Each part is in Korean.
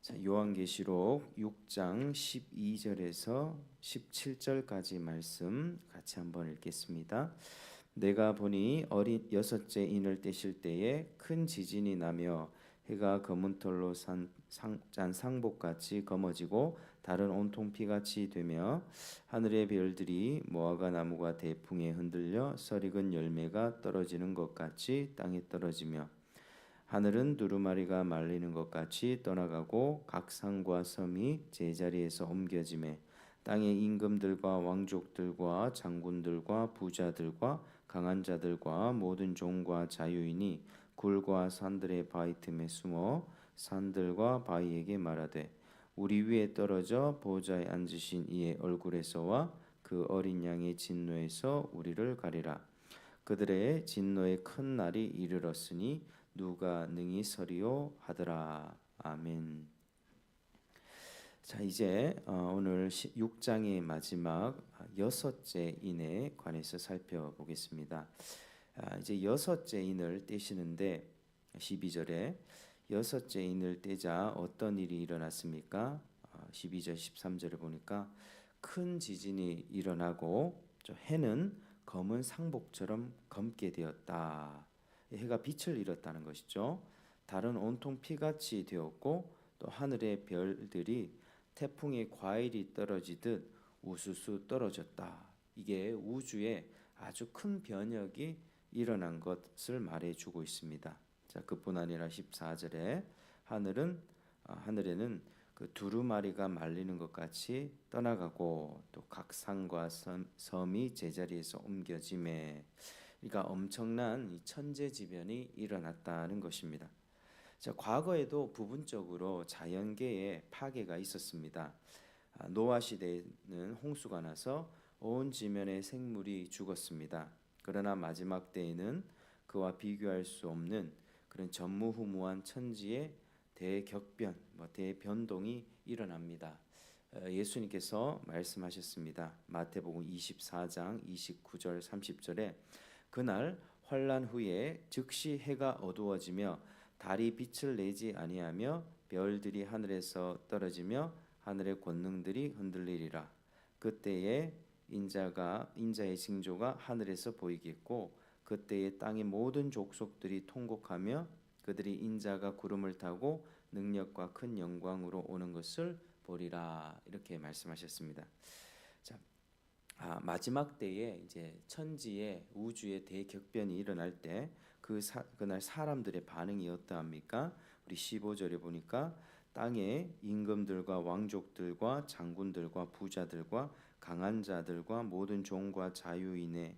자, 요한계시록 6장 12절에서 17절까지 말씀 같이 한번 읽겠습니다. 내가 보니 어린 여섯째 인을 떼실 때에 큰 지진이 나며 해가 검은 털로 짠 상복같이 검어지고 달은 온통 피같이 되며 하늘의 별들이 무화과 나무가 대풍에 흔들려 썰익은 열매가 떨어지는 것 같이 땅에 떨어지며 하늘은 두루마리가 말리는 것 같이 떠나가고 각 산과 섬이 제자리에서 옮겨지매 땅의 임금들과 왕족들과 장군들과 부자들과 강한 자들과 모든 종과 자유인이 굴과 산들의 바위 틈에 숨어 산들과 바위에게 말하되 우리 위에 떨어져 보좌에 앉으신 이의 얼굴에서와 그 어린 양의 진노에서 우리를 가리라. 그들의 진노의 큰 날이 이르렀으니 누가 능히 서리요 하더라. 아멘. 자, 이제 오늘 6장의 마지막 여섯째 인에 관해서 살펴보겠습니다. 이제 여섯째 인을 떼시는데 12절에 여섯째 인을 떼자 어떤 일이 일어났습니까? 12절 13절에 보니까 큰 지진이 일어나고 해는 검은 상복처럼 검게 되었다. 해가 빛을 잃었다는 것이죠. 달은 온통 피같이 되었고 또 하늘의 별들이 태풍에 과일이 떨어지듯 우수수 떨어졌다. 이게 우주에 아주 큰 변혁이 일어난 것을 말해주고 있습니다. 자, 그뿐 아니라 14절에 하늘에는 그 두루마리가 말리는 것 같이 떠나가고 또 각 산과 섬이 제자리에서 옮겨짐에, 그러니까 엄청난 이 천재지변이 일어났다는 것입니다. 자, 과거에도 부분적으로 자연계에 파괴가 있었습니다. 노아 시대에는 홍수가 나서 온 지면의 생물이 죽었습니다. 그러나 마지막 때에는 그와 비교할 수 없는 그런 전무후무한 천지의 대격변, 대변동이 일어납니다. 예수님께서 말씀하셨습니다. 마태복음 24장 29절 30절에 그날 환란 후에 즉시 해가 어두워지며 달이 빛을 내지 아니하며 별들이 하늘에서 떨어지며 하늘의 권능들이 흔들리리라. 그때에 인자의 징조가 하늘에서 보이겠고 그때에 땅의 모든 족속들이 통곡하며 그들이 인자가 구름을 타고 능력과 큰 영광으로 오는 것을 보리라. 이렇게 말씀하셨습니다. 자, 마지막 때에 이제 천지의 우주의 대격변이 일어날 때 그날 사람들의 반응이 어떠합니까? 우리 15절에 보니까 땅의 임금들과 왕족들과 장군들과 부자들과 강한 자들과 모든 종과 자유인이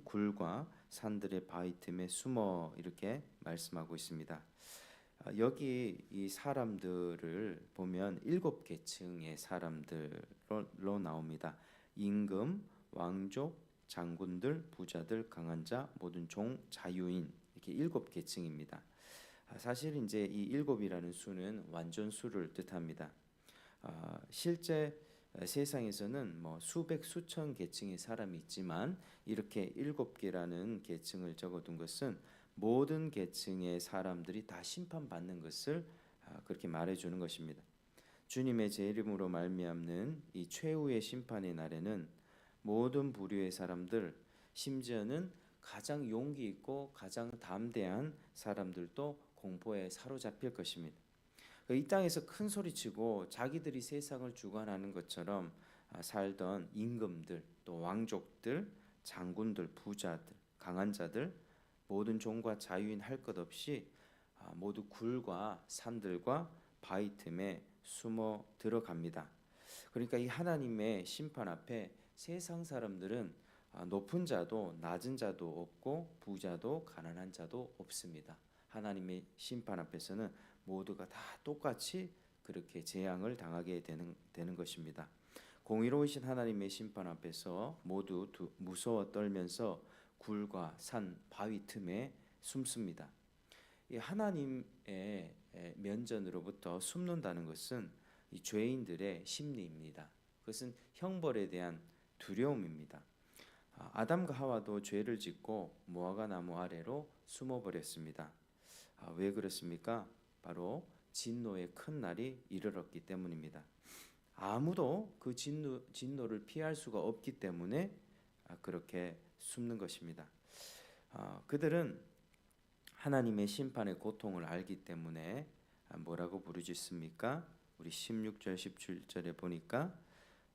굴과 산들의 바위 틈에 숨어, 이렇게 말씀하고 있습니다. 여기 이 사람들을 보면 7계층의 사람들로 나옵니다. 임금, 왕족, 장군들, 부자들, 강한 자, 모든 종, 자유인, 이렇게 7계층입니다. 사실 이제 이 7이라는 수는 완전수를 뜻합니다. 실제 세상에서는 수백 수천 계층의 사람이 있지만 이렇게 7개라는 계층을 적어둔 것은 모든 계층의 사람들이 다 심판받는 것을 그렇게 말해주는 것입니다. 주님의 제 이름으로 말미암는 이 최후의 심판의 날에는 모든 부류의 사람들, 심지어는 가장 용기 있고 가장 담대한 사람들도 공포에 사로잡힐 것입니다. 이 땅에서 큰 소리치고 자기들이 세상을 주관하는 것처럼 살던 임금들, 또 왕족들, 장군들, 부자들, 강한 자들, 모든 종과 자유인 할 것 없이 모두 굴과 산들과 바위 틈에 숨어 들어갑니다. 그러니까 이 하나님의 심판 앞에 세상 사람들은 높은 자도 낮은 자도 없고 부자도 가난한 자도 없습니다. 하나님의 심판 앞에서는 모두가 다 똑같이 그렇게 재앙을 당하게 되는 것입니다. 공의로우신 하나님의 심판 앞에서 모두 무서워 떨면서 굴과 산, 바위 틈에 숨습니다. 이 하나님의 면전으로부터 숨는다는 것은 이 죄인들의 심리입니다. 그것은 형벌에 대한 두려움입니다. 아담과 하와도 죄를 짓고 무화과 나무 아래로 숨어버렸습니다. 왜 그렇습니까? 바로 진노의 큰 날이 이르렀기 때문입니다. 아무도 그 진노를 피할 수가 없기 때문에 그렇게 숨는 것입니다. 그들은 하나님의 심판의 고통을 알기 때문에 뭐라고 부르짖습니까? 우리 16절 17절에 보니까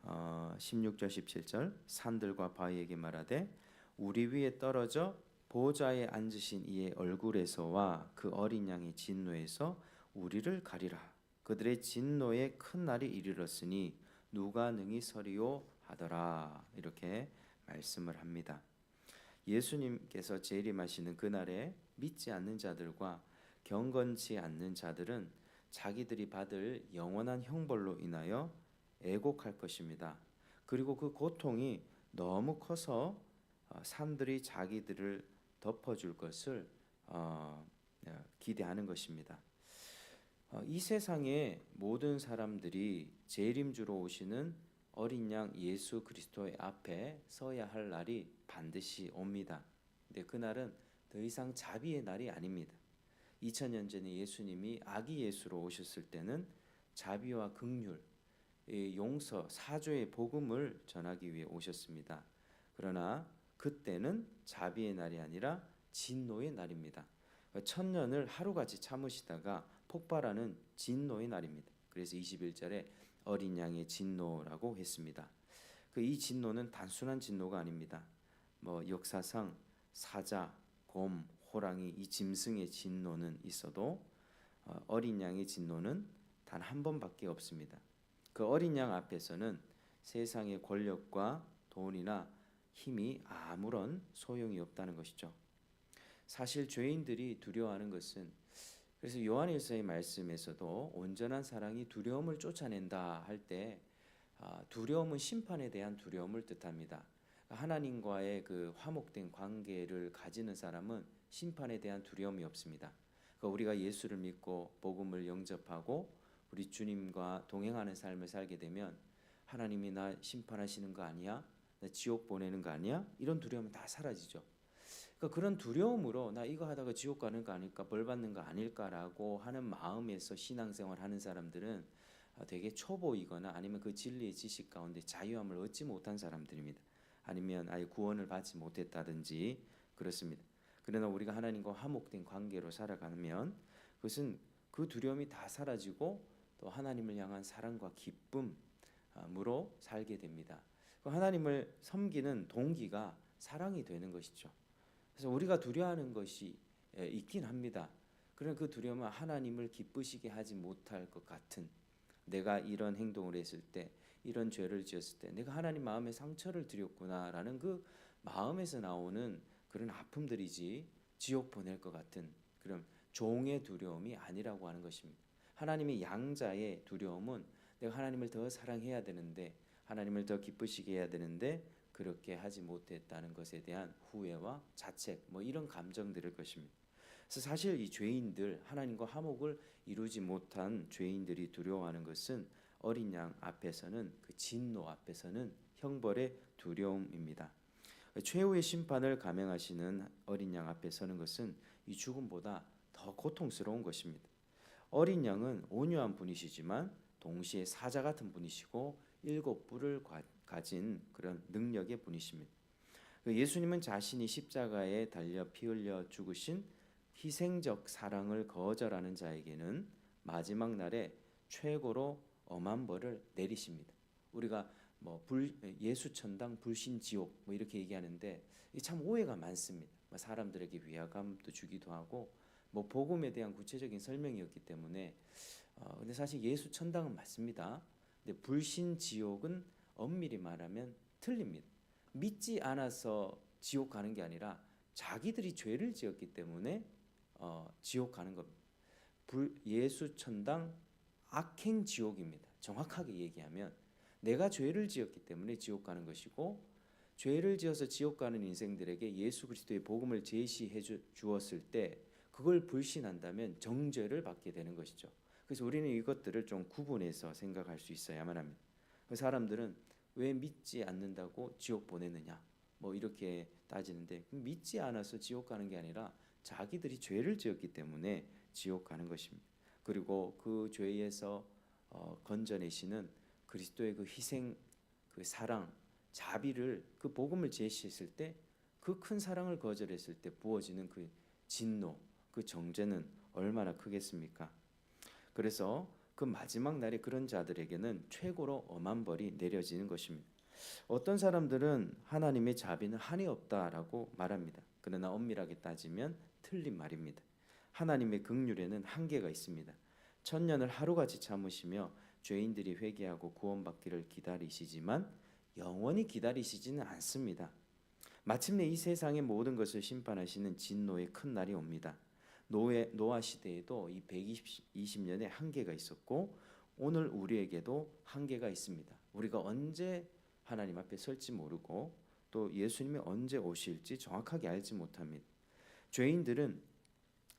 16절 17절 산들과 바위에게 말하되 우리 위에 떨어져 보좌에 앉으신 이의 얼굴에서와 그 어린 양의 진노에서 우리를 가리라. 그들의 진노의 큰 날이 이르렀으니 누가 능히 서리요 하더라. 이렇게 말씀을 합니다. 예수님께서 재림하시는 그날에 믿지 않는 자들과 경건치 않는 자들은 자기들이 받을 영원한 형벌로 인하여 애곡할 것입니다. 그리고 그 고통이 너무 커서 산들이 자기들을 덮어줄 것을 기대하는 것입니다. 이 세상의 모든 사람들이 재림주로 오시는 어린 양 예수 그리스도의 앞에 서야 할 날이 반드시 옵니다. 근데 그날은 더 이상 자비의 날이 아닙니다. 2000년 전에 예수님이 아기 예수로 오셨을 때는 자비와 긍휼, 용서, 사죄의 복음을 전하기 위해 오셨습니다. 그러나 그때는 자비의 날이 아니라 진노의 날입니다. 천년을 하루같이 참으시다가 폭발하는 진노의 날입니다. 그래서 21절에 어린 양의 진노라고 했습니다. 이 진노는 단순한 진노가 아닙니다. 역사상 사자, 곰, 호랑이, 이 짐승의 진노는 있어도 어린 양의 진노는 단 한 번밖에 없습니다. 그 어린 양 앞에서는 세상의 권력과 돈이나 힘이 아무런 소용이 없다는 것이죠. 사실 죄인들이 두려워하는 것은, 그래서 요한일서의 말씀에서도 온전한 사랑이 두려움을 쫓아낸다 할 때 두려움은 심판에 대한 두려움을 뜻합니다. 하나님과의 그 화목된 관계를 가지는 사람은 심판에 대한 두려움이 없습니다. 우리가 예수를 믿고 복음을 영접하고 우리 주님과 동행하는 삶을 살게 되면 하나님이 나 심판하시는 거 아니야? 나 지옥 보내는 거 아니야? 이런 두려움이 다 사라지죠. 그런 두려움으로 나 이거 하다가 지옥 가는 거 아닐까, 벌 받는 거 아닐까라고 하는 마음에서 신앙생활 하는 사람들은 되게 초보이거나 아니면 그 진리의 지식 가운데 자유함을 얻지 못한 사람들입니다. 아니면 아예 구원을 받지 못했다든지 그렇습니다. 그러나 우리가 하나님과 화목된 관계로 살아가면 그것은 그 두려움이 다 사라지고 또 하나님을 향한 사랑과 기쁨으로 살게 됩니다. 하나님을 섬기는 동기가 사랑이 되는 것이죠. 그래서 우리가 두려워하는 것이 있긴 합니다. 그런 그 두려움은 하나님을 기쁘시게 하지 못할 것 같은, 내가 이런 행동을 했을 때, 이런 죄를 지었을 때 내가 하나님 마음에 상처를 드렸구나라는 그 마음에서 나오는 그런 아픔들이지 지옥 보낼 것 같은 그런 종의 두려움이 아니라고 하는 것입니다. 하나님의 양자의 두려움은 내가 하나님을 더 사랑해야 되는데, 하나님을 더 기쁘시게 해야 되는데 그렇게 하지 못했다는 것에 대한 후회와 자책, 이런 감정들일 것입니다. 그래서 사실 이 죄인들, 하나님과 화목을 이루지 못한 죄인들이 두려워하는 것은 어린 양 앞에서는, 그 진노 앞에서는 형벌의 두려움입니다. 최후의 심판을 감행하시는 어린 양 앞에 서는 것은 이 죽음보다 더 고통스러운 것입니다. 어린 양은 온유한 분이시지만 동시에 사자 같은 분이시고 7뿔을 가진 그런 능력의 분이십니다. 예수님은 자신이 십자가에 달려 피 흘려 죽으신 희생적 사랑을 거절하는 자에게는 마지막 날에 최고로 엄한 벌을 내리십니다. 우리가 예수천당 불신지옥 이렇게 얘기하는데 참 오해가 많습니다. 사람들에게 위화감도 주기도 하고 복음에 대한 구체적인 설명이었기 때문에 근데 사실 예수천당은 맞습니다. 근데 불신지옥은 엄밀히 말하면 틀립니다. 믿지 않아서 지옥 가는 게 아니라 자기들이 죄를 지었기 때문에 지옥 가는 겁니다. 예수천당 악행 지옥입니다. 정확하게 얘기하면 내가 죄를 지었기 때문에 지옥 가는 것이고, 죄를 지어서 지옥 가는 인생들에게 예수 그리스도의 복음을 제시해 주었을 때 그걸 불신한다면 정죄를 받게 되는 것이죠. 그래서 우리는 이것들을 좀 구분해서 생각할 수 있어야만 합니다. 사람들은 왜 믿지 않는다고 지옥 보내느냐 이렇게 따지는데, 믿지 않아서 지옥 가는 게 아니라 자기들이 죄를 지었기 때문에 지옥 가는 것입니다. 그리고 그 죄에서 건져내시는 그리스도의 그 희생, 그 사랑, 자비를, 그 복음을 제시했을 때, 그 큰 사랑을 거절했을 때 부어지는 그 진노, 그 정죄는 얼마나 크겠습니까? 그래서 그 마지막 날에 그런 자들에게는 최고로 엄한 벌이 내려지는 것입니다. 어떤 사람들은 하나님의 자비는 한이 없다라고 말합니다. 그러나 엄밀하게 따지면 틀린 말입니다. 하나님의 긍휼에는 한계가 있습니다. 천년을 하루같이 참으시며 죄인들이 회개하고 구원받기를 기다리시지만 영원히 기다리시지는 않습니다. 마침내 이 세상의 모든 것을 심판하시는 진노의 큰 날이 옵니다. 노아 시대에도 이 120년의 한계가 있었고 오늘 우리에게도 한계가 있습니다. 우리가 언제 하나님 앞에 설지 모르고 또 예수님이 언제 오실지 정확하게 알지 못합니다. 죄인들은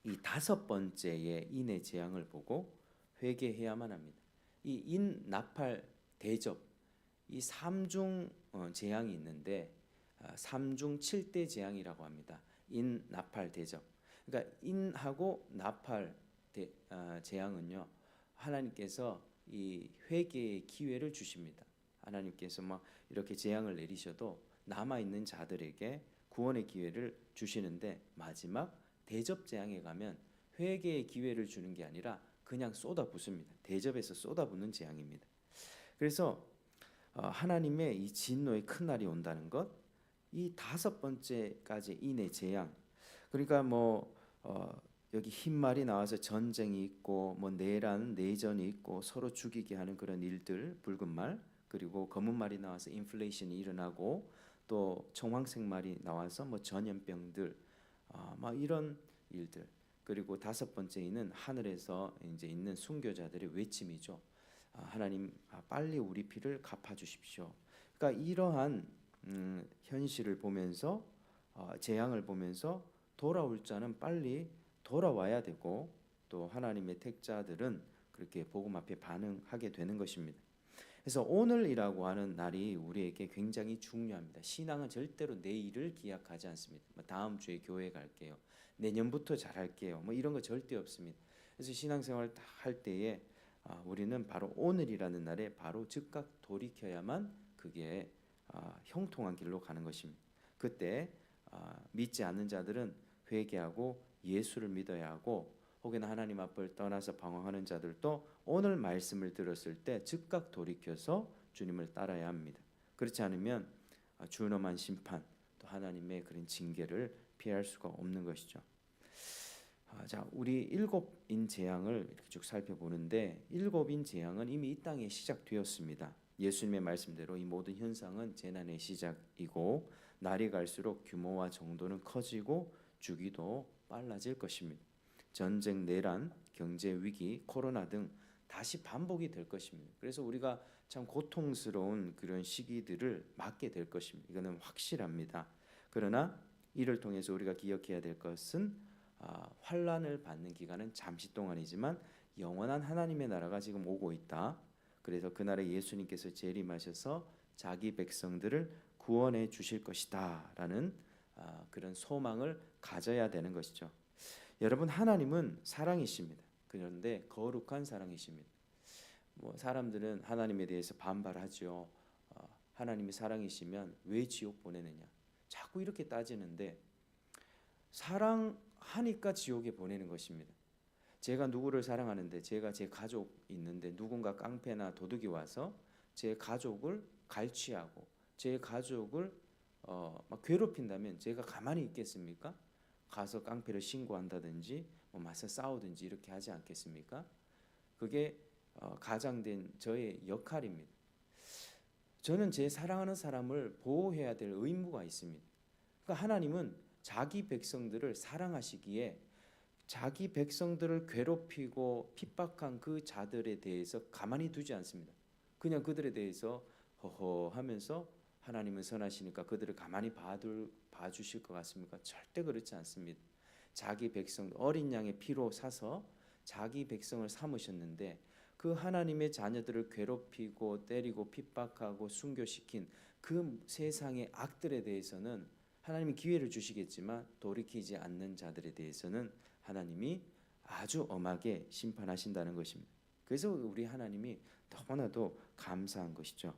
이 다섯 번째의 인의 재앙을 보고 회개해야만 합니다. 이 인나팔 대접, 이 삼중 재앙이 있는데 삼중 7대 재앙이라고 합니다. 인나팔 대접. 그러니까 인하고 나팔 재앙은요, 하나님께서 이 회개의 기회를 주십니다. 하나님께서 막 이렇게 재앙을 내리셔도 남아 있는 자들에게 구원의 기회를 주시는데 마지막 대접 재앙에 가면 회개의 기회를 주는 게 아니라 그냥 쏟아붓습니다. 대접에서 쏟아붓는 재앙입니다. 그래서 하나님의 이 진노의 큰 날이 온다는 것, 이 다섯 번째까지 인의 재앙. 그러니까 여기 흰 말이 나와서 전쟁이 있고 내란 내전이 있고 서로 죽이게 하는 그런 일들, 붉은 말, 그리고 검은 말이 나와서 인플레이션이 일어나고 또 청황색 말이 나와서 전염병들, 막 이런 일들. 그리고 다섯 번째는 하늘에서 이제 있는 순교자들의 외침이죠. 하나님, 빨리 우리 피를 갚아 주십시오. 그러니까 이러한 현실을 보면서 재앙을 보면서 돌아올 자는 빨리 돌아와야 되고 또 하나님의 택자들은 그렇게 복음 앞에 반응하게 되는 것입니다. 그래서 오늘이라고 하는 날이 우리에게 굉장히 중요합니다. 신앙은 절대로 내일을 기약하지 않습니다. 다음 주에 교회 갈게요. 내년부터 잘할게요. 이런 거 절대 없습니다. 그래서 신앙생활 할 때에 우리는 바로 오늘이라는 날에 바로 즉각 돌이켜야만 그게 형통한 길로 가는 것입니다. 그때 믿지 않는 자들은 회개하고 예수를 믿어야 하고 혹은 하나님 앞을 떠나서 방황하는 자들도 오늘 말씀을 들었을 때 즉각 돌이켜서 주님을 따라야 합니다. 그렇지 않으면 준엄한 심판 또 하나님의 그런 징계를 피할 수가 없는 것이죠. 자, 우리 일곱인 재앙을 이렇게 쭉 살펴보는데 일곱인 재앙은 이미 이 땅에 시작되었습니다. 예수님의 말씀대로 이 모든 현상은 재난의 시작이고 날이 갈수록 규모와 정도는 커지고 주기도 빨라질 것입니다. 전쟁, 내란, 경제 위기, 코로나 등 다시 반복이 될 것입니다. 그래서 우리가 참 고통스러운 그런 시기들을 맞게 될 것입니다. 이거는 확실합니다. 그러나 이를 통해서 우리가 기억해야 될 것은 환난을 받는 기간은 잠시 동안이지만 영원한 하나님의 나라가 지금 오고 있다. 그래서 그날에 예수님께서 재림하셔서 자기 백성들을 구원해 주실 것이다라는 그런 소망을 가져야 되는 것이죠. 여러분, 하나님은 사랑이십니다. 그런데 거룩한 사랑이십니다. 사람들은 하나님에 대해서 반발하죠. 하나님이 사랑이시면 왜 지옥 보내느냐? 자꾸 이렇게 따지는데 사랑하니까 지옥에 보내는 것입니다. 제가 누구를 사랑하는데 제가 제 가족 있는데 누군가 깡패나 도둑이 와서 제 가족을 갈취하고 제 가족을 막 괴롭힌다면 제가 가만히 있겠습니까? 가서 깡패를 신고한다든지 맞서 싸우든지 이렇게 하지 않겠습니까? 그게 가장된 저의 역할입니다. 저는 제 사랑하는 사람을 보호해야 될 의무가 있습니다. 그러니까 하나님은 자기 백성들을 사랑하시기에 자기 백성들을 괴롭히고 핍박한 그 자들에 대해서 가만히 두지 않습니다. 그냥 그들에 대해서 허허하면서 하나님은 선하시니까 그들을 가만히 봐주실 것 같습니까? 절대 그렇지 않습니다. 자기 백성 어린 양의 피로 사서 자기 백성을 삼으셨는데 그 하나님의 자녀들을 괴롭히고 때리고 핍박하고 순교시킨 그 세상의 악들에 대해서는 하나님이 기회를 주시겠지만 돌이키지 않는 자들에 대해서는 하나님이 아주 엄하게 심판하신다는 것입니다. 그래서 우리 하나님이 너무나도 감사한 것이죠.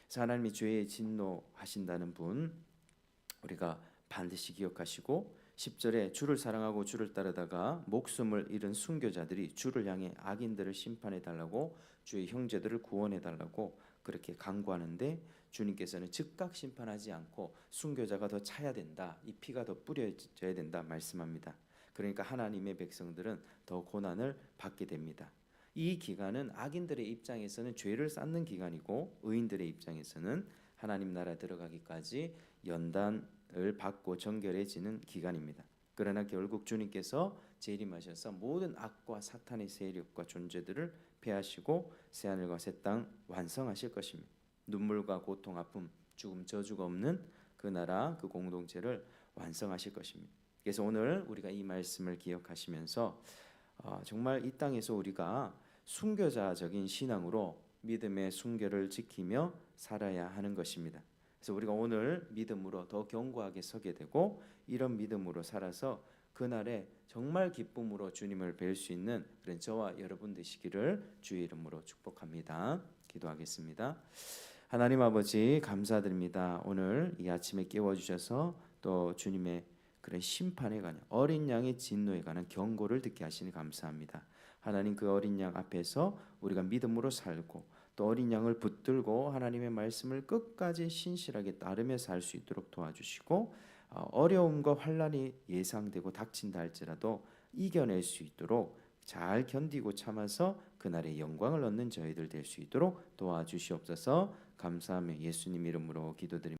그래서 하나님이 죄에 진노하신다는 분 우리가 반드시 기억하시고 10절에 주를 사랑하고 주를 따르다가 목숨을 잃은 순교자들이 주를 향해 악인들을 심판해 달라고 주의 형제들을 구원해 달라고 그렇게 간구하는데 주님께서는 즉각 심판하지 않고 순교자가 더 차야 된다. 이 피가 더 뿌려져야 된다 말씀합니다. 그러니까 하나님의 백성들은 더 고난을 받게 됩니다. 이 기간은 악인들의 입장에서는 죄를 쌓는 기간이고 의인들의 입장에서는 하나님 나라 들어가기까지 연단을 받고 정결해지는 기간입니다. 그러나 결국 주님께서 재림하셔서 모든 악과 사탄의 세력과 존재들을 패하시고 새하늘과 새 땅 완성하실 것입니다. 눈물과 고통, 아픔, 죽음, 저주가 없는 그 나라, 그 공동체를 완성하실 것입니다. 그래서 오늘 우리가 이 말씀을 기억하시면서 정말 이 땅에서 우리가 순교자적인 신앙으로 믿음의 순교를 지키며 살아야 하는 것입니다. 그래서 우리가 오늘 믿음으로 더 견고하게 서게 되고 이런 믿음으로 살아서 그날에 정말 기쁨으로 주님을 뵐 수 있는 그런 저와 여러분 되시기를 주의 이름으로 축복합니다. 기도하겠습니다. 하나님 아버지 감사드립니다. 오늘 이 아침에 깨워주셔서 또 주님의 그런 심판에 관한 어린 양의 진노에 관한 경고를 듣게 하시니 감사합니다. 하나님 그 어린 양 앞에서 우리가 믿음으로 살고 또 어린 양을 붙들고 하나님의 말씀을 끝까지 신실하게 따르며 살 수 있도록 도와주시고 어려움과 환난이 예상되고 닥친다 할지라도 이겨낼 수 있도록 잘 견디고 참아서 그날의 영광을 얻는 저희들 될 수 있도록 도와주시옵소서. 감사하며 예수님 이름으로 기도드립니다.